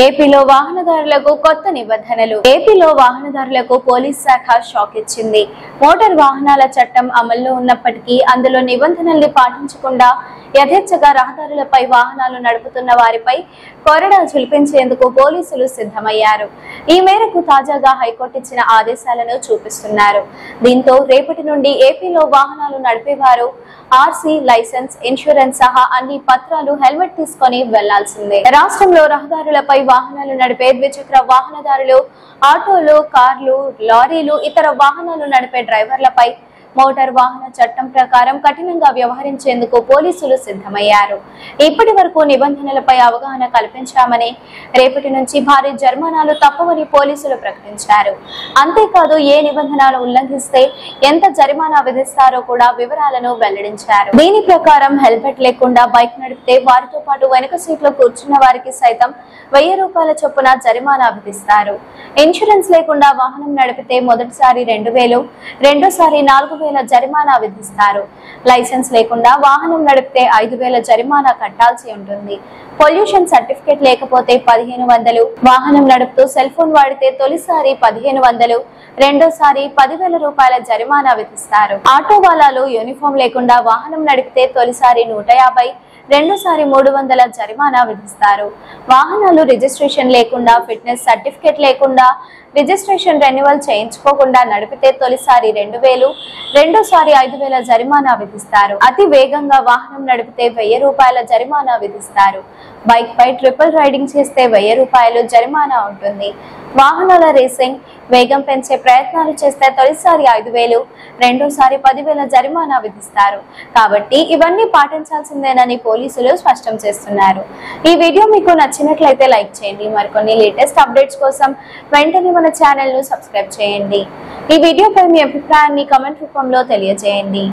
ఏపీలో వాహనదారులకు కొత్త నిబంధనలు. ఏపీలో వాహనదారులకు పోలీస్ శాఖ షాక్ ఇచ్చింది. మోటార్ వాహనాల చట్టం అమల్లో ఉన్నప్పటికీ అందులో నిబంధనల్ని పాటించకుండా యథేచ్ఛగా రహదారులపై వాహనాలు నడుపుతున్న వారిపై కొరడా ఝుళిపించేందుకు పోలీసులు సిద్ధమయ్యారు. ఈ మేరకు తాజాగా హైకోర్టు ఇచ్చిన ఆదేశాలను చూపిస్తున్నారు. దీంతో రేపటి నుండి ఏపీలో వాహనాలు నడిపేవారు ఆర్సీ, లైసెన్స్, ఇన్సూరెన్స్ సహా అన్ని పత్రాలు, హెల్మెట్ తీసుకొని వెళ్లాల్సిందే. రాష్ట్రంలో రహదారులపై వాహనాలు నడిపే ద్విచక్ర వాహనదారులు, ఆటోలు, కార్లు, లారీలు, ఇతర వాహనాలు నడిపే డ్రైవర్లపై మోటార్ వాహన చట్టం ప్రకారం కఠినంగా వ్యవహరించేందుకు పోలీసులు సిద్ధమయ్యారు. ఇప్పటి వరకు నిబంధనలపై అవగాహన కల్పించామని, రేపటి నుంచి భారీ జరిమానాలు తప్పవని పోలీసులు ప్రకటించారు. అంతేకాదు, ఏ నిబంధనలు ఉల్లంఘిస్తే ఎంత జరిమానా విధిస్తారో కూడా వివరాలను వెల్లడించారు. దీని ప్రకారం హెల్మెట్ లేకుండా బైక్ నడిపితే వారితో పాటు వెనుక సీట్లో కూర్చున్న వారికి సైతం 1000 రూపాయల చొప్పున జరిమానా విధిస్తారు. ఇన్సూరెన్స్ లేకుండా వాహనం నడిపితే మొదటిసారి 2000, రెండోసారి 4000 జరిమానా విధిస్తారు. లైసెన్స్ లేకుండా వాహనం నడిపితే 5000 జరిమానా కట్టాల్సి ఉంటుంది. పొల్యూషన్ సర్టిఫికేట్ లేకపోతే 1500, వాహనం నడుపుతూ సెల్ ఫోన్ వాడితే తొలిసారి 1500, రెండోసారి 10,000 రూపాయల జరిమానా విధిస్తారు. ఆటో వాలాలు యూనిఫామ్ లేకుండా వాహనం నడిపితే తొలిసారి 150, రెండోసారి 300 జరిమానా విధిస్తారు. వాహనాలు రిజిస్ట్రేషన్ లేకుండా, ఫిట్నెస్ సర్టిఫికేట్ లేకుండా, రిజిస్ట్రేషన్ రెన్యువల్ చేయించుకోకుండా నడిపితే తొలిసారి 2000, రెండోసారి 5000 జరిమానా విధిస్తారు. అతి వేగంగా వాహనం నడిపితే 1000 రూపాయల జరిమానా విధిస్తారు. బైక్ పై ట్రిపుల్ రైడింగ్ చేస్తే 1000 రూపాయలు జరిమానా ఉంటుంది. వాహనాల రేసింగ్, వేగం పెంచే ప్రయత్నాలు చేస్తే తొలిసారి 5000, రెండోసారి 10,000 జరిమానా విధిస్తారు. కాబట్టి ఇవన్నీ పాటించాల్సిందేనని పోలీసులు స్పష్టం చేస్తున్నారు. ఈ వీడియో మీకు నచ్చినట్లయితే లైక్ చేయండి. మరికొన్ని లేటెస్ట్ అప్డేట్స్ కోసం వెంటనే మన ఛానల్ ను సబ్స్క్రైబ్ చేయండి. ఈ వీడియోపై మీ అభిప్రాయాన్ని కామెంట్ రూపంలో తెలియజేయండి.